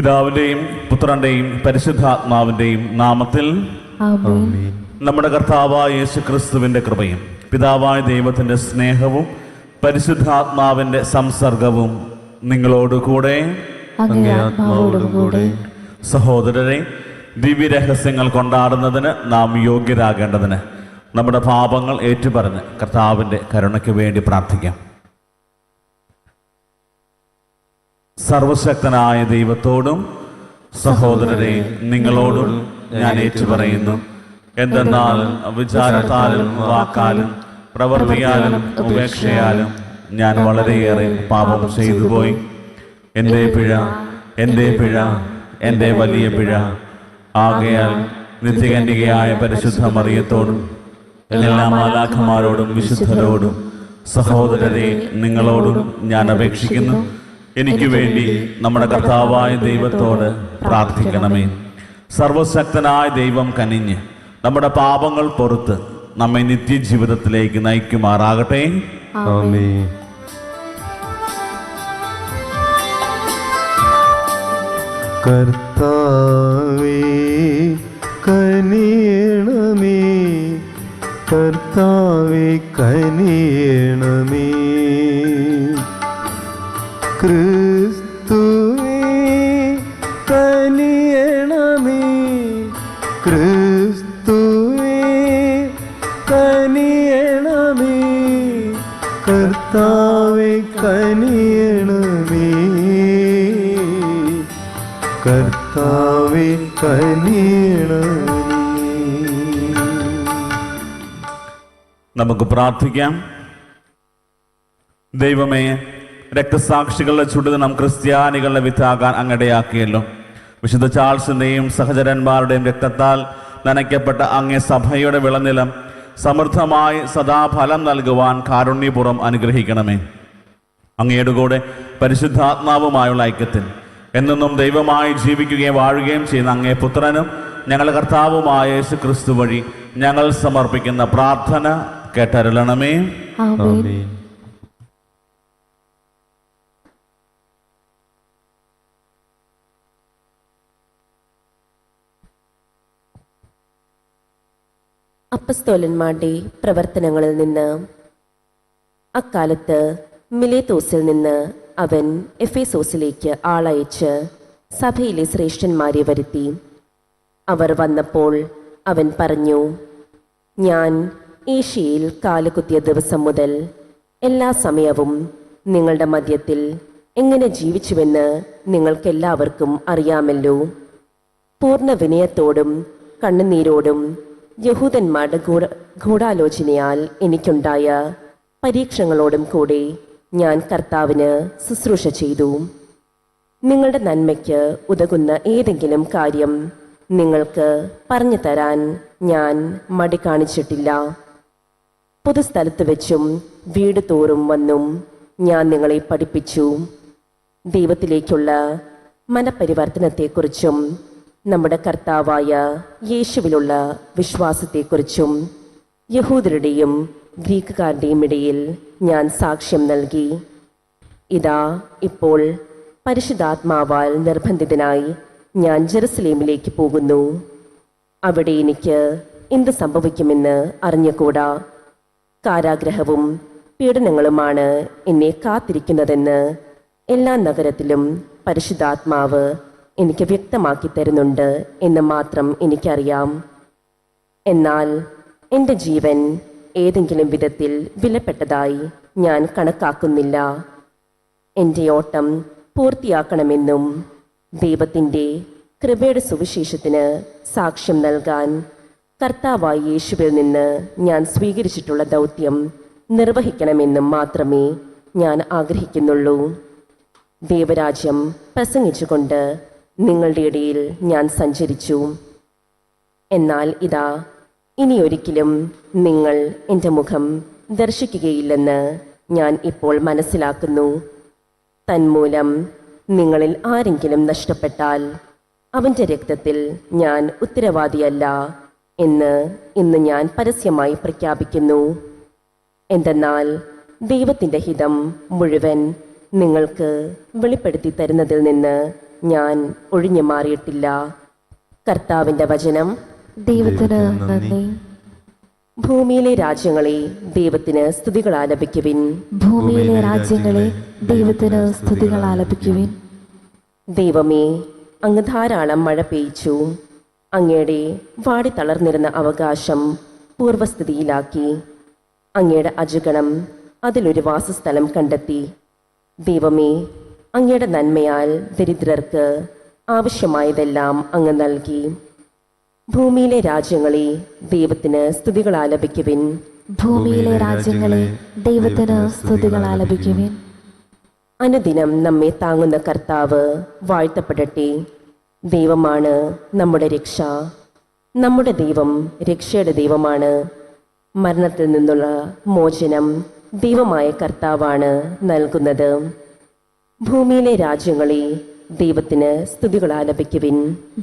പിതാവിൻ്റെയും പുത്രൻ്റെയും പരിശുദ്ധാത്മാവിൻ്റെയും നാമത്തിൽ ആമേൻ. നമ്മുടെ കർത്താവായ യേശുക്രിസ്തുവിൻ്റെ കൃപയും പിതാവായ ദൈവത്തിൻ്റെ സ്നേഹവും പരിശുദ്ധാത്മാവിൻ്റെ സംസർഗവും നിങ്ങളോടുകൂടെ അങ്ങേ ആത്മാവോടും കൂടെ. സഹോദരരെ, ദിവ്യരഹസ്യങ്ങൾ കൊണ്ടാടുന്നതിന് നാം യോഗ്യരാകേണ്ടതിന് നമ്മുടെ പാപങ്ങൾ ഏറ്റുപറഞ്ഞ് കർത്താവിൻ്റെ കരുണയ്ക്ക് വേണ്ടി പ്രാർത്ഥിക്കാം. സർവശക്തനായ ദൈവത്തോടും സഹോദരരെ നിങ്ങളോടും ഞാൻ ഏറ്റുപറയുന്നു. എന്തെന്നാൽ വിചാരത്താലും വാക്കാലും പ്രവൃത്തിയാലും ഉപേക്ഷയാലും ഞാൻ വളരെയേറെ പാപം ചെയ്തു പോയി. എൻ്റെ പിഴ, എൻ്റെ വലിയ പിഴ. ആകയാൽ നിത്യകന്യകയായ പരിശുദ്ധ മറിയത്തോടും എല്ലാ മാലാഖമാരോടും വിശുദ്ധരോടും സഹോദരരെ നിങ്ങളോടും ഞാൻ അപേക്ഷിക്കുന്നു, എനിക്ക് വേണ്ടി നമ്മുടെ കർത്താവായ ദൈവത്തോട് പ്രാർത്ഥിക്കണമേ. സർവശക്തനായ ദൈവം കനിഞ്ഞ് നമ്മുടെ പാപങ്ങൾ പൊറുത്ത് നമ്മെ നിത്യജീവിതത്തിലേക്ക് നയിക്കുമാറാകട്ടെ. ആമേൻ. കർത്താവേ കനിയണമേ, കർത്താവേ കനിയണമേ. ക്രിസ്തുവേ കനിയണമേ, ക്രിസ്തുവേ കനിയണമേ, കർത്താവേ കനിയണമേ, കർത്താവേ കനിയണമേ. നമുക്ക് പ്രാർത്ഥിക്കാം. ദൈവമേ, രക്തസാക്ഷികളുടെ ചുടുദിനം ക്രിസ്ത്യാനികളുടെ വിത്താകാൻ അങ്ങടയാക്കിയല്ലോ. വിശുദ്ധ ചാൾസിൻ്റെയും സഹചരന്മാരുടെയും രക്തത്താൽ നനയ്ക്കപ്പെട്ട അങ്ങേ സഭയുടെ വിളനിലം സമൃദ്ധമായി സദാഫലം നൽകുവാൻ കാരുണ്യപൂർവ്വം അനുഗ്രഹിക്കണമേ. അങ്ങയുടെ കൂടെ പരിശുദ്ധാത്മാവുമായുള്ള ഐക്യത്തിൽ എന്നെന്നും ദൈവമായി ജീവിക്കുകയും വാഴുകയും ചെയ്യുന്ന അങ്ങേ പുത്രനും ഞങ്ങളുടെ കർത്താവുമായ യേശു ക്രിസ്തു വഴി ഞങ്ങൾ സമർപ്പിക്കുന്ന പ്രാർത്ഥന കേട്ടരുളണമേ. ആമേൻ. അപ്പസ്തോലന്മാരുടെ പ്രവർത്തനങ്ങളിൽ നിന്ന്. അക്കാലത്ത് മിലേത്തോസിൽ നിന്ന് അവൻ എഫേസോസിലേക്ക് ആളയച്ച് സഭയിലെ ശ്രേഷ്ഠന്മാരെ വരുത്തി. അവർ വന്നപ്പോൾ അവൻ പറഞ്ഞു, ഞാൻ ഏഷ്യയിൽ കാലുകുത്തിയ ദിവസം മുതൽ എല്ലാ സമയവും നിങ്ങളുടെ മധ്യത്തിൽ എങ്ങനെ ജീവിച്ചുവെന്ന് നിങ്ങൾക്കെല്ലാവർക്കും അറിയാമല്ലോ. പൂർണ്ണ വിനയത്തോടും കണ്ണുനീരോടും യഹൂദന്മാരുടെ ഗൂഢാലോചനയാൽ എനിക്കുണ്ടായ പരീക്ഷണങ്ങളോടും കൂടെ ഞാൻ കർത്താവിന് ശുശ്രൂഷ ചെയ്തു. നിങ്ങളുടെ നന്മയ്ക്ക് ഉതകുന്ന ഏതെങ്കിലും കാര്യം നിങ്ങൾക്ക് പറഞ്ഞു തരാൻ ഞാൻ മടി കാണിച്ചിട്ടില്ല. പൊതുസ്ഥലത്ത് വെച്ചും വീട് തോറും വന്നും ഞാൻ നിങ്ങളെ പഠിപ്പിച്ചു. ദൈവത്തിലേക്കുള്ള മനപരിവർത്തനത്തെക്കുറിച്ചും നമ്മുടെ കർത്താവായ യേശുവിലുള്ള വിശ്വാസത്തെക്കുറിച്ചും യഹൂദരുടെയും ഗ്രീക്കുകാരുടെയും ഇടയിൽ ഞാൻ സാക്ഷ്യം നൽകി. ഇതാ ഇപ്പോൾ പരിശുദ്ധാത്മാവാൽ നിർബന്ധിതനായി ഞാൻ ജെറുസലേമിലേക്ക് പോകുന്നു. അവിടെ എനിക്ക് എന്ത് സംഭവിക്കുമെന്ന് അറിഞ്ഞുകൂടാ. കാരാഗ്രഹവും പീഡനങ്ങളുമാണ് എന്നെ കാത്തിരിക്കുന്നതെന്ന് എല്ലാ നഗരത്തിലും പരിശുദ്ധാത്മാവ് എനിക്ക് വ്യക്തമാക്കി തരുന്നുണ്ട് എന്ന് മാത്രം എനിക്കറിയാം. എന്നാൽ എൻ്റെ ജീവൻ ഏതെങ്കിലും വിധത്തിൽ വിലപ്പെട്ടതായി ഞാൻ കണക്കാക്കുന്നില്ല. എൻ്റെ ഓട്ടം പൂർത്തിയാക്കണമെന്നും ദൈവത്തിൻ്റെ കൃപയുടെ സുവിശേഷത്തിന് സാക്ഷ്യം നൽകാൻ കർത്താവായ യേശുവിൽ നിന്ന് ഞാൻ സ്വീകരിച്ചിട്ടുള്ള ദൗത്യം നിർവഹിക്കണമെന്നും മാത്രമേ ഞാൻ ആഗ്രഹിക്കുന്നുള്ളൂ. ദൈവരാജ്യം പ്രസംഗിച്ചുകൊണ്ട് നിങ്ങളുടെ ഇടയിൽ ഞാൻ സഞ്ചരിച്ചു. എന്നാൽ ഇതാ, ഇനിയൊരിക്കലും നിങ്ങൾ എൻ്റെ മുഖം ദർശിക്കുകയില്ലെന്ന് ഞാൻ ഇപ്പോൾ മനസ്സിലാക്കുന്നു. തന്മൂലം നിങ്ങളിൽ ആരെങ്കിലും നഷ്ടപ്പെട്ടാൽ അവൻ്റെ രക്തത്തിൽ ഞാൻ ഉത്തരവാദിയല്ല എന്ന് ഇന്ന് ഞാൻ പരസ്യമായി പ്രഖ്യാപിക്കുന്നു. എന്തെന്നാൽ ദൈവത്തിൻ്റെ ഹിതം മുഴുവൻ നിങ്ങൾക്ക് വെളിപ്പെടുത്തി തരുന്നതിൽ നിന്ന് ഞാൻ ഒഴിഞ്ഞു മാറിയിട്ടില്ല. കർത്താവിൻ്റെ വചനം. ദൈവത്തിന് നന്ദി. ഭൂമിയിലെ രാജ്യങ്ങളെ ദൈവത്തിന് സ്തുതികൾ ആലപിക്കുവിൻ. ഭൂമിയിലെ രാജ്യങ്ങളെ ദൈവത്തിന് സ്തുതികൾ ആലപിക്കുവിൻ. ദൈവമേ, അങ്ങ് ധാരാളം മഴ പെയ്ച്ചു. അങ്ങയുടെ വാടിത്തളർന്നിരുന്ന അവകാശം പൂർവസ്ഥിതിയിലാക്കി. അങ്ങയുടെ അജഗണം അതിലൊരു വാസസ്ഥലം കണ്ടെത്തി. ദൈവമേ, അങ്ങയുടെ നന്മയാൽ ദരിദ്രർക്ക് ആവശ്യമായതെല്ലാം അങ്ങ് നൽകി. ഭൂമിയിലെ രാജ്യങ്ങളെ ദൈവത്തിന് സ്തുതികൾ ആലപിക്കുവിൻ. ഭൂമിയിലെ രാജ്യങ്ങളെ ദൈവത്തിന് സ്തുതികൾ ആലപിക്കുവിൻ. അനുദിനം നമ്മെ താങ്ങുന്ന കർത്താവ് വാഴ്ത്തപ്പെടട്ടെ. ദൈവമാണ് നമ്മുടെ രക്ഷ. നമ്മുടെ ദൈവം രക്ഷയുടെ ദൈവമാണ്. മരണത്തിൽ നിന്നുള്ള മോചനം ദൈവമായ കർത്താവാണ് നൽകുന്നത്. ഭൂമിയിലെ രാജ്യങ്ങളെ ദൈവത്തിന് സ്തുതികൾ ആലപിക്കുവിൻ.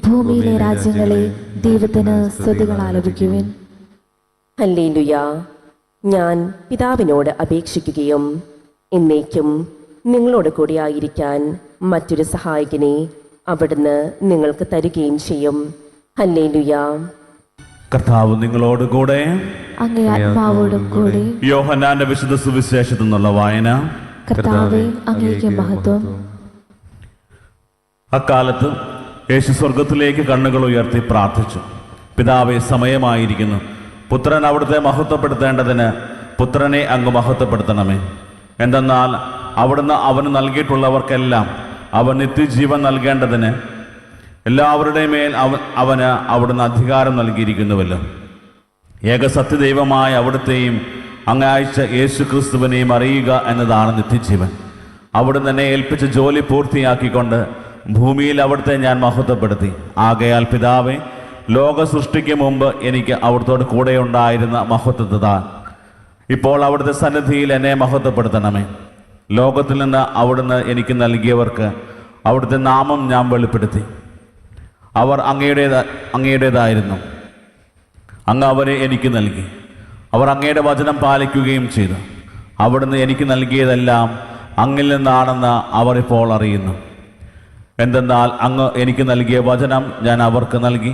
ഭൂമിയിലെ രാജ്യങ്ങളെ ദൈവത്തിന് സ്തുതികൾ ആലപിക്കുവിൻ. ഹല്ലേലൂയ. ഞാൻ പിതാവിനോട് അപേക്ഷിക്കുകയും എന്നേക്കും നിങ്ങളോട് കൂടി ആയിരിക്കാൻ മറ്റൊരു സഹായകനെ അവിടുന്ന് നിങ്ങൾക്ക് തരികയും ചെയ്യും. ഹല്ലേലൂയ. കർത്താവ് നിങ്ങളോടുകൂടെ. അങ്ങേ ആത്മാവോടും കൂടി. യോഹന്നാന്റെ വിശുദ്ധ സുവിശേഷത്തിൽ നിന്നുള്ള വായന. കർത്താവേ, അങ്ങേക്ക് മഹത്വം. അക്കാലത്ത് യേശു സ്വർഗത്തിലേക്ക് കണ്ണുകൾ ഉയർത്തി പ്രാർത്ഥിച്ചു. പിതാവേ, സമയമായിരിക്കുന്നു. പുത്രൻ അവിടുത്തെ മഹത്വപ്പെടുത്തേണ്ടതിന് പുത്രനെ അങ്ങ് മഹത്വപ്പെടുത്തണമേ. എന്തെന്നാൽ അവിടുന്ന് അവന് നൽകിയിട്ടുള്ളവർക്കെല്ലാം അവൻ നിത്യജീവൻ നൽകേണ്ടതിന് എല്ലാവരുടെയും മേൽ അവന് അവിടുന്ന് അധികാരം നൽകിയിരിക്കുന്നുവല്ലോ. ഏകസത്യദൈവമായ അവിടുത്തെയും അങ്ങ് അയച്ച യേശു ക്രിസ്തുവിനെയും അറിയുക എന്നതാണ് നിത്യജീവൻ. അവിടുന്ന് എന്നെ ഏൽപ്പിച്ച ജോലി പൂർത്തിയാക്കിക്കൊണ്ട് ഭൂമിയിൽ അവിടുത്തെ ഞാൻ മഹത്വപ്പെടുത്തി. ആകയാൽ പിതാവേ, ലോക സൃഷ്ടിക്ക് മുമ്പ് എനിക്ക് അവിടുത്തോട് കൂടെ ഉണ്ടായിരുന്ന മഹത്വത്തെ താൻ ഇപ്പോൾ അവിടുത്തെ സന്നിധിയിൽ എന്നെ മഹത്വപ്പെടുത്തണമേ. ലോകത്തിൽ നിന്ന് അവിടുന്ന് എനിക്ക് നൽകിയവർക്ക് അവിടുത്തെ നാമം ഞാൻ വെളിപ്പെടുത്തി. അവർ അങ്ങയുടേതായിരുന്നു. അങ്ങ് അവരെ എനിക്ക് നൽകി. അവർ അങ്ങയുടെ വചനം പാലിക്കുകയും ചെയ്തു. അവിടുന്ന് എനിക്ക് നൽകിയതെല്ലാം അങ്ങിൽ നിന്നാണെന്ന് അവർ ഇപ്പോൾ അറിയുന്നു. എന്തെന്നാൽ അങ്ങ് എനിക്ക് നൽകിയ വചനം ഞാൻ അവർക്ക് നൽകി.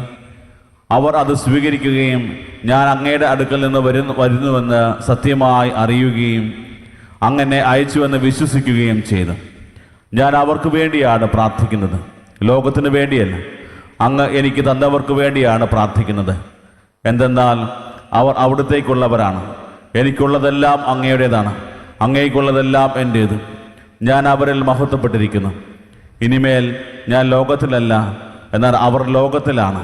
അവർ അത് സ്വീകരിക്കുകയും ഞാൻ അങ്ങയുടെ അടുക്കൽ നിന്ന് വരുന്നുവെന്ന് സത്യമായി അറിയുകയും അങ്ങനെ അയച്ചുവെന്ന് വിശ്വസിക്കുകയും ചെയ്തു. ഞാൻ അവർക്ക് വേണ്ടിയാണ് പ്രാർത്ഥിക്കുന്നത്, ലോകത്തിന് വേണ്ടിയല്ല. അങ്ങ് എനിക്ക് തന്നവർക്ക് വേണ്ടിയാണ് പ്രാർത്ഥിക്കുന്നത്. എന്തെന്നാൽ അവർ അവിടുത്തേക്കുള്ളവരാണ്. എനിക്കുള്ളതെല്ലാം അങ്ങയുടേതാണ്, അങ്ങേക്കുള്ളതെല്ലാം എൻ്റേത്. ഞാൻ അവരിൽ മഹത്വപ്പെട്ടിരിക്കുന്നു. ഇനിമേൽ ഞാൻ ലോകത്തിലല്ല, എന്നാൽ അവർ ലോകത്തിലാണ്.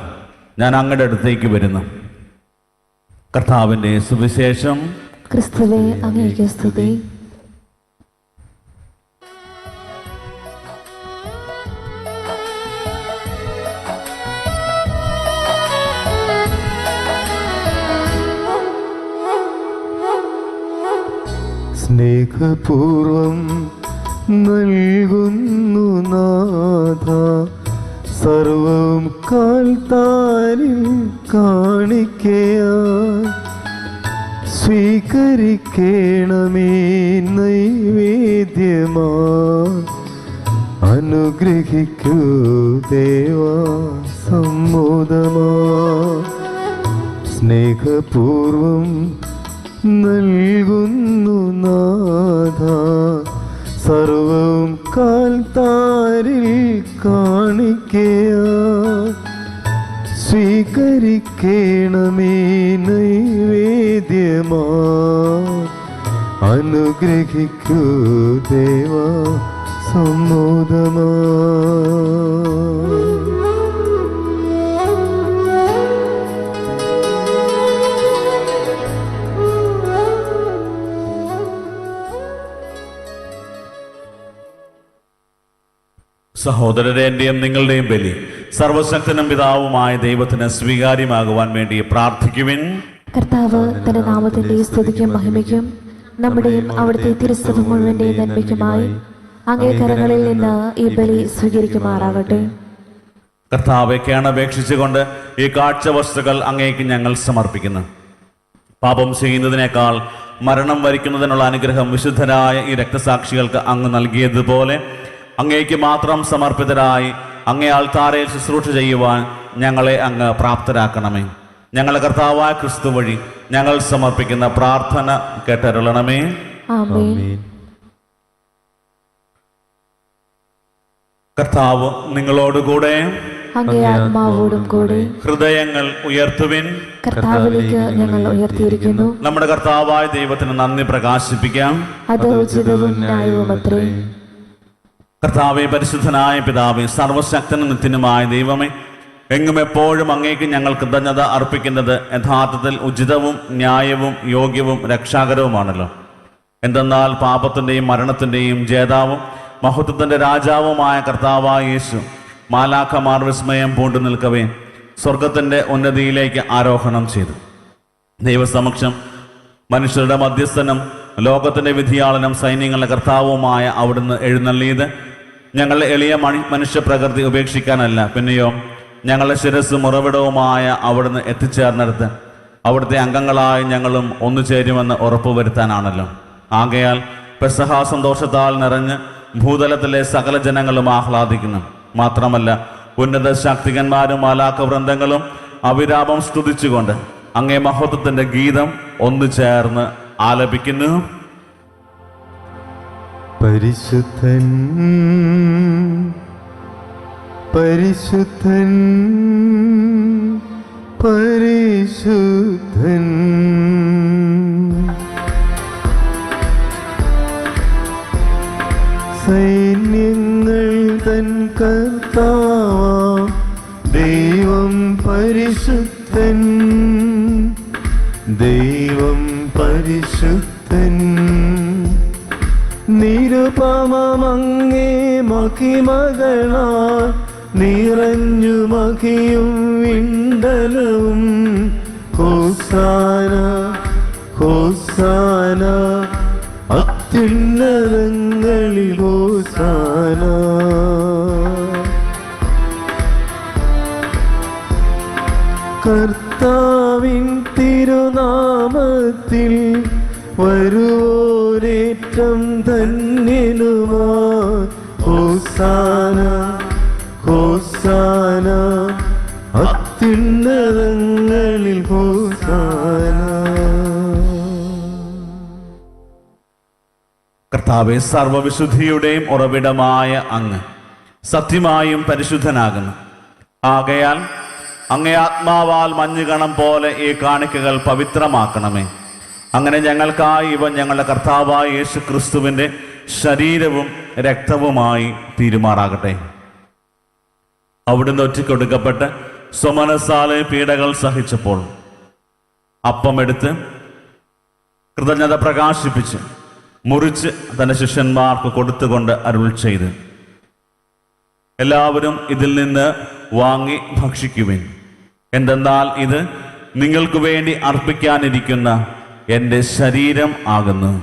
ഞാൻ അങ്ങയുടെ അടുത്തേക്ക് വരുന്നു. കർത്താവിൻ്റെ സുവിശേഷം. ക്രിസ്തുവേ, അങ്ങേക്ക് സ്തുതി. സ്നേഹപൂർവം നൽകുന്നു നാഥ സർവം കാൽത്താരിൽ കാണിക്കയായി. സ്വീകരിക്കണമേ നൈവേദ്യമാ, അനുഗ്രഹിക്കൂ ദേവാ സമ്മോദമാ. സ്നേഹപൂർവം നൽകുന്നു നാഥ സർവം കാൽത്താരിൽ കാണിക്കയായി. സ്വീകരിക്കണമേ നൈവേദ്യമാ, അനുഗ്രഹിക്കൂ ദേവാ സമ്മോദമാ. സഹോദരരെ, എൻ്റെയും നിങ്ങളുടെയും ബലി സർവശക്തനും പിതാവുമായ ദൈവത്തിന് സ്വീകാര്യമാകുവാൻ വേണ്ടി പ്രാർത്ഥിക്കുവിൻ. കർത്താവ് തന്റെ നാമത്തിന്റെ സ്തുതിക്കും മഹിമയ്ക്കും നമ്മുടെയും അവിടുത്തെ തിരുസഭ മുഴുവന്റെ നന്മയ്ക്കുമായി അങ്ങേ കരങ്ങളിൽ നിന്ന് ഈ ബലി സ്വീകരിക്കുമാറാകട്ടെ. കർത്താവെ, കേണപേക്ഷിച്ചുകൊണ്ട് ഈ കാഴ്ച വസ്തുക്കൾ അങ്ങേക്ക് ഞങ്ങൾ സമർപ്പിക്കുന്നു. പാപം ചെയ്യുന്നതിനേക്കാൾ മരണം വരിക്കുന്നതിനുള്ള അനുഗ്രഹം വിശുദ്ധരായ ഈ രക്തസാക്ഷികൾക്ക് അങ്ങ് നൽകിയതുപോലെ അങ്ങേക്ക് മാത്രം സമർപ്പിതരായി അങ്ങേ ആൾത്താരയിൽ ശുശ്രൂഷ ചെയ്യുവാൻ ഞങ്ങളെ അങ്ങ് പ്രാപ്തരാക്കണമേ. ഞങ്ങളുടെ കർത്താവായ ക്രിസ്തു വഴി ഞങ്ങൾ സമർപ്പിക്കുന്ന പ്രാർത്ഥന കേട്ടരുളണമേ. ആമേൻ. കർത്താവ് നിങ്ങളോടുകൂടെ, അങ്ങേ ആത്മാവോടും കൂടെ. ഹൃദയങ്ങൾ ഉയർത്തുവിൻ. കർത്താവിലേക്ക് ഞങ്ങൾ ഉയർത്തിയിരിക്കുന്നു. നമ്മുടെ കർത്താവായ ദൈവത്തിന് നന്ദി പ്രകാശിപ്പിക്കാം. അത് ഉചിതവും ന്യായവുമത്രേ. കർത്താവെ, പരിശുദ്ധനായ പിതാവേ, സർവശക്തനും നിത്യനുമായ ദൈവമേ, എങ്ങും എപ്പോഴും അങ്ങേക്ക് ഞങ്ങൾ കൃതജ്ഞത അർപ്പിക്കുന്നത് യഥാർത്ഥത്തിൽ ഉചിതവും ന്യായവും യോഗ്യവും രക്ഷാകരവുമാണല്ലോ. എന്തെന്നാൽ പാപത്തിൻ്റെയും മരണത്തിൻ്റെയും ജേതാവും മഹത്വത്തിൻ്റെ രാജാവുമായ കർത്താവായ യേശു മാലാഖമാർ വിസ്മയം പൂണ്ടു നിൽക്കവേ സ്വർഗത്തിൻ്റെ ഉന്നതിയിലേക്ക് ആരോഹണം ചെയ്തു. ദൈവസമക്ഷം മനുഷ്യരുടെ മധ്യസ്ഥനും ലോകത്തിൻ്റെ വിധിയാളനും സൈന്യങ്ങളുടെ കർത്താവുമായ അവിടുന്ന് എഴുന്നള്ളിയത് ഞങ്ങളുടെ എളിയ മനുഷ്യപ്രകൃതി ഉപേക്ഷിക്കാനല്ല, പിന്നെയോ ഞങ്ങളുടെ ശിരസ്സും ഉറവിടവുമായ അവിടുന്ന് എത്തിച്ചേർന്നെടുത്ത് അവിടുത്തെ അംഗങ്ങളായി ഞങ്ങളും ഒന്നുചേരുമെന്ന് ഉറപ്പുവരുത്താനാണല്ലോ. ആകയാൽ പെസഹ സന്തോഷത്താൽ നിറഞ്ഞ് ഭൂതലത്തിലെ സകല ജനങ്ങളും ആഹ്ലാദിക്കുന്നു. മാത്രമല്ല, ഉന്നത ശാക്തികന്മാരും മാലാഖ വൃന്ദങ്ങളും അവിരാമം സ്തുതിച്ചുകൊണ്ട് അങ്ങേ മഹത്വത്തിന്റെ ഗീതം ഒന്നു ചേർന്ന് ആലപിക്കുന്നു. പരിശുദ്ധൻ പരിശുദ്ധൻ പരിശുദ്ധൻ, സൈന്യങ്ങൾ തൻ കർത്താവാം ദൈവം പരിശുദ്ധൻ, ദൈവം പരിശുദ്ധൻ. നിരുപമങ്ങേ മഹിമകളാൽ നിറഞ്ഞു മഹിയും വിണ്ടലവും. ഹോസാന ഹോസാന അത്യുന്നതങ്ങളിൽ ഹോസാന. കർത്താവിൻ തിരുനാമത്തിൽ വരുവോരേറ്റം ധന്യനുമാ. ഹോസാന ഹോസാന അത്യുന്നതങ്ങളിൽ ഹോസാന. കർത്താവെ, സർവവിശുദ്ധിയുടെയും ഉറവിടമായ അങ്ങ് സത്യമായും പരിശുദ്ധനാകുന്നു. ആകയാൽ അങ്ങേ ആത്മാവാൽ മഞ്ഞുകണം പോലെ ഈ കാണിക്കകൾ പവിത്രമാക്കണമേ. അങ്ങനെ ഞങ്ങൾക്കായി ഇവ ഞങ്ങളുടെ കർത്താവായ യേശു ക്രിസ്തുവിൻ്റെ ശരീരവും രക്തവുമായി തീരുമാറാകട്ടെ. അവിടുന്ന് ഒറ്റയ്ക്കൊടുക്കപ്പെട്ട് സ്വമനസാലെ പീഡകൾ സഹിച്ചപ്പോൾ അപ്പമെടുത്ത് കൃതജ്ഞത പ്രകാശിപ്പിച്ച് മുറിച്ച് തൻ്റെ ശിഷ്യന്മാർക്ക് കൊടുത്തുകൊണ്ട് അരുൾ ചെയ്ത്, എല്ലാവരും ഇതിൽ നിന്ന് വാങ്ങി ഭക്ഷിക്കുവിൻ. എന്തെന്നാൽ ഇത് നിങ്ങൾക്ക് വേണ്ടി അർപ്പിക്കാനിരിക്കുന്ന എൻ്റെ ശരീരം ആകുന്നു.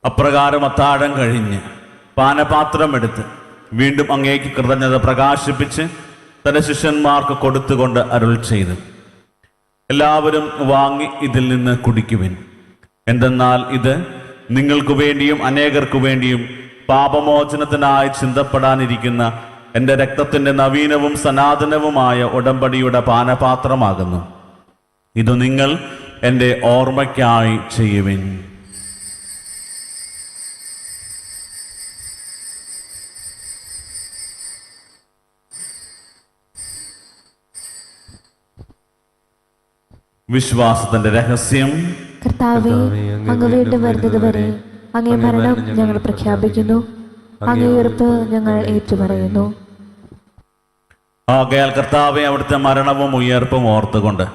അപ്രകാരം അത്താഴം കഴിഞ്ഞ് പാനപാത്രം എടുത്ത് വീണ്ടും അങ്ങേക്ക് കൃതജ്ഞത പ്രകാശിപ്പിച്ച് തന്റെ ശിഷ്യന്മാർക്ക് കൊടുത്തുകൊണ്ട് അരുൾ ചെയ്തു, എല്ലാവരും വാങ്ങി ഇതിൽ നിന്ന് കുടിക്കുവിൻ. എന്തെന്നാൽ ഇത് നിങ്ങൾക്ക് വേണ്ടിയും അനേകർക്കു വേണ്ടിയും പാപമോചനത്തിനായി ചിന്തപ്പെടാനിരിക്കുന്ന എൻ്റെ രക്തത്തിൻ്റെ നവീനവും സനാതനവുമായ ഉടമ്പടിയുടെ പാനപാത്രമാകുന്നു. ഇത് നിങ്ങൾ എൻ്റെ ഓർമ്മയ്ക്കായി ചെയ്യുവിൻ. വിശ്വാസത്തിന്റെ രഹസ്യം. കർത്താവേ, അങ്ങ് വീണ്ടും വരുന്നത് വരെ അങ്ങേ മരണം ഞങ്ങൾ പ്രഖ്യാപിക്കുന്നു, അങ്ങേ ഉയർപ്പ് ഞങ്ങൾ ഏറ്റുപറയുന്നു. ആകയാൽ കർത്താവെ, അവിടുത്തെ മരണവും ഉയർപ്പും ഓർത്തുകൊണ്ട്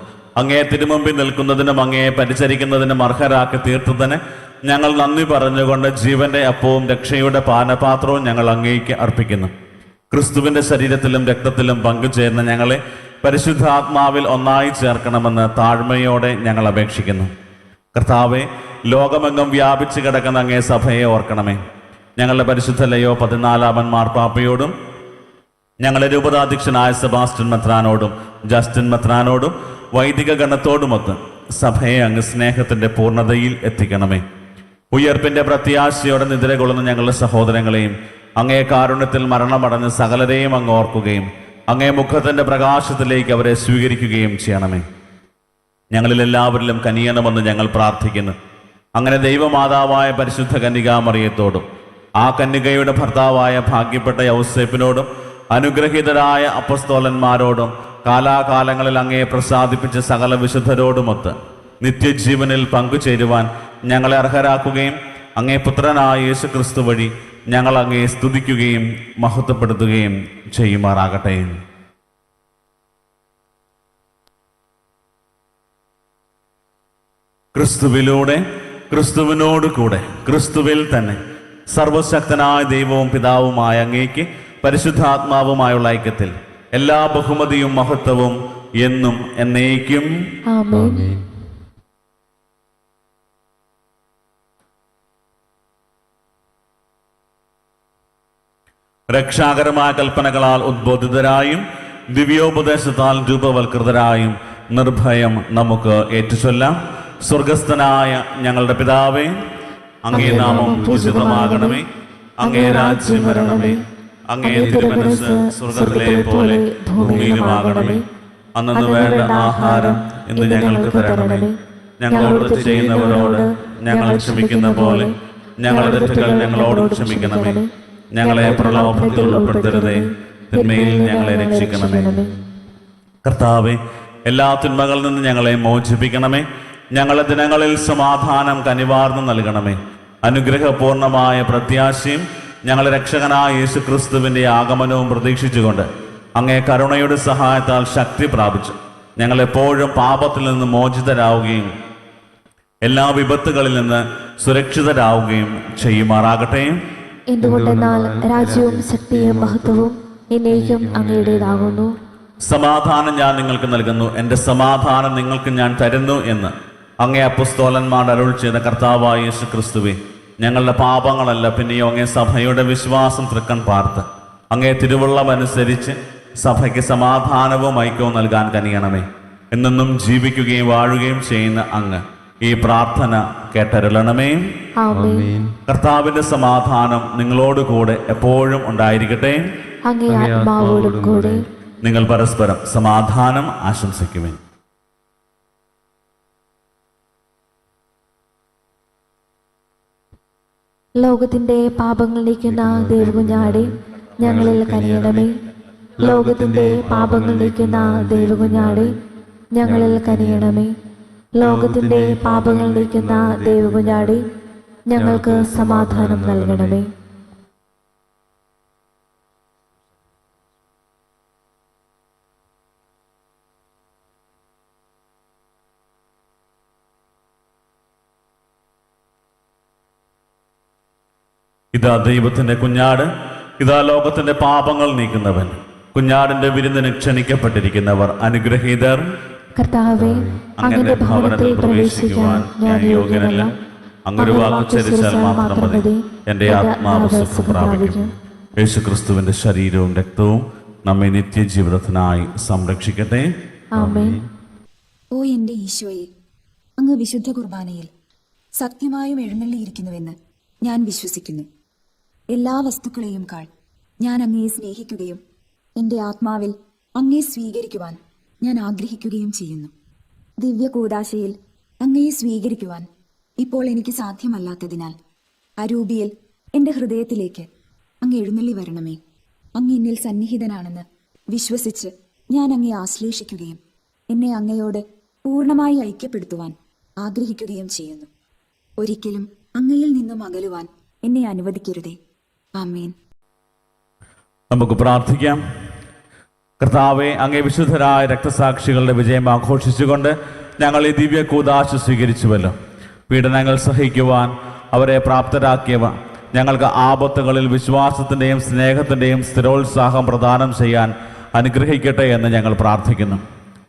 അങ്ങേ തിരുമുമ്പിൽ നിൽക്കുന്നതിനും അങ്ങയെ പരിചരിക്കുന്നതിനും അർഹരാക്കി തീർത്തതിന് ഞങ്ങൾ നന്ദി പറഞ്ഞുകൊണ്ട് ജീവന്റെ അപ്പവും രക്ഷയുടെ പാനപാത്രവും ഞങ്ങൾ അങ്ങേക്ക് അർപ്പിക്കുന്നു. ക്രിസ്തുവിന്റെ ശരീരത്തിലും രക്തത്തിലും പങ്കുചേർന്ന് ഞങ്ങളെ പരിശുദ്ധാത്മാവിൽ ഒന്നായി ചേർക്കണമെന്ന് താഴ്മയോടെ ഞങ്ങൾ അപേക്ഷിക്കുന്നു. കർത്താവെ, ലോകമെങ്ങും വ്യാപിച്ചു കിടക്കുന്ന അങ്ങേ സഭയെ ഓർക്കണമേ. ഞങ്ങളുടെ പരിശുദ്ധ ലയോ 14 മാർപ്പാപ്പയോടും ഞങ്ങളുടെ രൂപതാധ്യക്ഷനായ സെബാസ്റ്റ്യൻ മെത്രാനോടും ജസ്റ്റിൻ മെത്രാനോടും വൈദിക ഗണത്തോടുമൊത്ത് സഭയെ അങ്ങ് സ്നേഹത്തിന്റെ പൂർണ്ണതയിൽ എത്തിക്കണമേ. ഉയർപ്പിന്റെ പ്രത്യാശയോടെ നിദ്രകൊള്ളുന്ന ഞങ്ങളുടെ സഹോദരങ്ങളെയും അങ്ങേ കാരുണ്യത്തിൽ മരണമടഞ്ഞ സകലരെയും അങ്ങ് ഓർക്കുകയും അങ്ങേ മുഖത്തിന്റെ പ്രകാശത്തിലേക്ക് അവരെ സ്വീകരിക്കുകയും ചെയ്യണമേ. ഞങ്ങളിൽ എല്ലാവരിലും കനിയണമെന്ന് ഞങ്ങൾ പ്രാർത്ഥിക്കുന്നു. അങ്ങനെ ദൈവമാതാവായ പരിശുദ്ധ കന്യകാമറിയത്തോടും ആ കന്യകയുടെ ഭർത്താവായ ഭാഗ്യപ്പെട്ട യൗസേപ്പിനോടും അനുഗ്രഹീതരായ അപ്പസ്തോലന്മാരോടും കാലാകാലങ്ങളിൽ അങ്ങയെ പ്രസാദിപ്പിച്ച സകല വിശുദ്ധരോടുമൊത്ത് നിത്യജീവനിൽ പങ്കുചേരുവാൻ ഞങ്ങളെ അർഹരാക്കുകയും അങ്ങേ പുത്രനായ യേശുക്രിസ്തു വഴി ഞങ്ങൾ അങ്ങയെ സ്തുതിക്കുകയും മഹത്വപ്പെടുത്തുകയും ചെയ്യുമാറാകട്ടെ. ക്രിസ്തുവിലൂടെ, ക്രിസ്തുവിനോട് കൂടെ, ക്രിസ്തുവിൽ തന്നെ സർവശക്തനായ ദൈവവും പിതാവുമായ അങ്ങേക്ക് പരിശുദ്ധാത്മാവുമായുള്ള ഐക്യത്തിൽ എല്ലാ ബഹുമതിയും മഹത്വവും എന്നും എന്നേക്കും ആമേൻ. രക്ഷാകരമായ കൽപ്പനകളാൽ ഉദ്ബോധിതരായും ദിവ്യോപദേശത്താൽ രൂപവൽകൃതരായും നിർഭയം നമുക്ക് ഏറ്റുചൊല്ലാം. സ്വർഗസ്ഥനായ ഞങ്ങളുടെ പിതാവേ, അങ്ങേ നാമം പൂജിതമാകണമേ. അങ്ങേ രാജ്യം വരണമേ. അങ്ങേ തിരുമനസ്സ് സ്വർഗത്തിലെ പോലെ ഭൂമിയിലുമാകണമേ. അന്നു വേണ്ട ആഹാരം ഇന്ന് ഞങ്ങൾക്ക് തരണമേ. ഞങ്ങളോട് ചെയ്യുന്നവരോട് ഞങ്ങൾ ക്ഷമിക്കുന്ന പോലെ ഞങ്ങളുടെ തെറ്റുകൾ ഞങ്ങളോട് ക്ഷമിക്കണമേ. ഞങ്ങളെ പ്രലോഭനത്തിൽ ഉൾപ്പെടുത്തരുതേ, തിന്മയിൽ ഞങ്ങളെ രക്ഷിക്കണമേ. കർത്താവേ, എല്ലാ തിന്മകളിൽ നിന്ന് ഞങ്ങളെ മോചിപ്പിക്കണമേ. ഞങ്ങളുടെ ദിനങ്ങളിൽ സമാധാനം കനിവാർന്ന് നൽകണമേ. അനുഗ്രഹപൂർണമായ പ്രത്യാശയും ഞങ്ങളുടെ രക്ഷകനായ യേശുക്രിസ്തുവിന്റെ ആഗമനവും പ്രതീക്ഷിച്ചുകൊണ്ട് അങ്ങേ കരുണയുടെ സഹായത്താൽ ശക്തി പ്രാപിച്ചു ഞങ്ങളെപ്പോഴും പാപത്തിൽ നിന്ന് മോചിതരാവുകയും എല്ലാ വിപത്തുകളിൽ നിന്ന് സുരക്ഷിതരാവുകയും ചെയ്യുമാറാകട്ടെ. എന്തുകൊണ്ടെന്നാൽ രാജ്യവും ശക്തിയും മഹത്വവും എന്നേക്കും അങ്ങയുടേതാകുന്നു. സമാധാനം ഞാൻ നിങ്ങൾക്ക് നൽകുന്നു, എൻ്റെ സമാധാനം നിങ്ങൾക്ക് ഞാൻ തരുന്നു എന്ന് അങ്ങേ അപ്പസ്തോലന്മാർ അരുൾ ചെയ്ത കർത്താവായ യേശുക്രിസ്തുവേ, ഞങ്ങളുടെ പാപങ്ങളല്ല പിന്നെയോ അങ്ങേ സഭയുടെ വിശ്വാസം തൃക്കൺ പാർത്ത് അങ്ങേ തിരുവുള്ളമനുസരിച്ച് സഭയ്ക്ക് സമാധാനവും ഐക്യവും നൽകാൻ കനിയണമേ. എന്നെന്നും ജീവിക്കുകയും വാഴുകയും ചെയ്യുന്ന അങ്ങ് ഈ പ്രാർത്ഥന കേട്ടരുളണമേ. ആമേൻ. കർത്താവിന്റെ സമാധാനം നിങ്ങളോട് കൂടെ എപ്പോഴും ഉണ്ടായിരിക്കട്ടെ. അങ്ങേ ആത്മാവോടും കൂടെ. നിങ്ങൾ പരസ്പരം സമാധാനം ആശംസിക്കുവിൻ. ലോകത്തിന്റെ പാപങ്ങൾ നീക്കുന്ന ദൈവകുഞ്ഞാടെ ഞങ്ങളിൽ കനിയണമേ. ലോകത്തിന്റെ പാപങ്ങൾ നീക്കുന്ന ദൈവകുഞ്ഞാടെ ഞങ്ങളിൽ കനിയണമേ. ലോകത്തിന്റെ പാപങ്ങൾ നീക്കുന്ന ദൈവകുഞ്ഞാടെ ഞങ്ങൾക്ക് സമാധാനം നൽകണമേ. ഇതാ ദൈവത്തിന്റെ കുഞ്ഞാട്, ഇതാ ലോകത്തിന്റെ പാപങ്ങൾ നീക്കുന്നവൻ. കുഞ്ഞാടിന്റെ വിരുന്നിന് ക്ഷണിക്കപ്പെട്ടിരിക്കുന്നവർ അനുഗ്രഹീതർ. കർത്താവേ, അങ്ങയുടെ ഭവനത്തിൽ പ്രവേശിക്കുവാൻ ഞാൻ യോഗ്യനല്ല. അങ്ങൊരു വാക്ക് ചരിച്ചാൽ മാത്രം മതി, എൻ്റെ ആത്മാവ് സുഖം പ്രാപിക്കും. യേശുക്രിസ്തുവിന്റെ ശരീരവും രക്തവും നമ്മെ നിത്യജീവിതത്തിനായി സംരക്ഷിക്കട്ടെ. ആമേൻ. ഓ എൻ്റെ ഈശോയെ, അങ്ങ് വിശുദ്ധ കുർബാനയിൽ സത്യമായും എഴുന്നള്ളിയിരിക്കുന്നുവെന്ന് ഞാൻ വിശ്വസിക്കുന്നു. എല്ലാ വസ്തുക്കളെയും കാൾ ഞാൻ അങ്ങയെ സ്നേഹിക്കുകയും എൻ്റെ ആത്മാവിൽ അങ്ങയെ സ്വീകരിക്കുവാൻ ഞാൻ ആഗ്രഹിക്കുകയും ചെയ്യുന്നു. ദിവ്യ കൂദാശയിൽ അങ്ങയെ സ്വീകരിക്കുവാൻ ഇപ്പോൾ എനിക്ക് സാധ്യമല്ലാത്തതിനാൽ അരൂപിയിൽ എൻ്റെ ഹൃദയത്തിലേക്ക് അങ്ങ് എഴുന്നള്ളി വരണമേ. അങ്ങ് എന്നിൽ സന്നിഹിതനാണെന്ന് വിശ്വസിച്ച് ഞാൻ അങ്ങയെ ആശ്ലേഷിക്കുകയും എന്നെ അങ്ങയോട് പൂർണ്ണമായി ഐക്യപ്പെടുത്തുവാൻ ആഗ്രഹിക്കുകയും ചെയ്യുന്നു. ഒരിക്കലും അങ്ങയിൽ നിന്നും അകലുവാൻ എന്നെ അനുവദിക്കരുതേ. ആമേൻ. നമുക്ക് പ്രാർത്ഥിക്കാം. കർത്താവെ, അങ്ങേ വിശുദ്ധരായ രക്തസാക്ഷികളുടെ വിജയം ആഘോഷിച്ചുകൊണ്ട് ഞങ്ങൾ ഈ ദിവ്യ കൂദാശ സ്വീകരിച്ചുവല്ലോ. പീഡനങ്ങൾ സഹിക്കുവാൻ അവരെ പ്രാപ്തരാക്കിയവ ഞങ്ങൾക്ക് ആപത്തുകളിൽ വിശ്വാസത്തിൻ്റെയും സ്നേഹത്തിൻ്റെയും സ്ഥിരോത്സാഹം പ്രദാനം ചെയ്യാൻ അനുഗ്രഹിക്കട്ടെ എന്ന് ഞങ്ങൾ പ്രാർത്ഥിക്കുന്നു.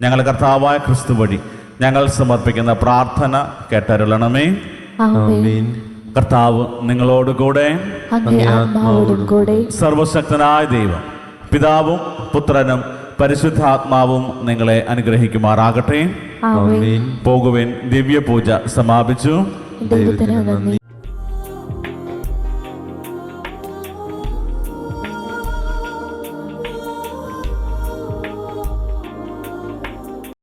ഞങ്ങൾ കർത്താവായ ക്രിസ്തു വഴി ഞങ്ങൾ സമർപ്പിക്കുന്ന പ്രാർത്ഥന കേട്ടരുളണമേ. ആമേൻ. കർത്താവ് നിങ്ങളോട് കൂടെ. അങ്ങേ ആത്മാവോടും കൂടെ. സർവശക്തനായ ദൈവം പിതാവും പുത്രനും പരിശുദ്ധാത്മാവും നിങ്ങളെ അനുഗ്രഹിക്കുമാറാകട്ടെ. ആമേൻ. പോകുവിൻ, ദിവ്യപൂജ സമാപിച്ചു. ദൈവത്തിന് നന്ദി.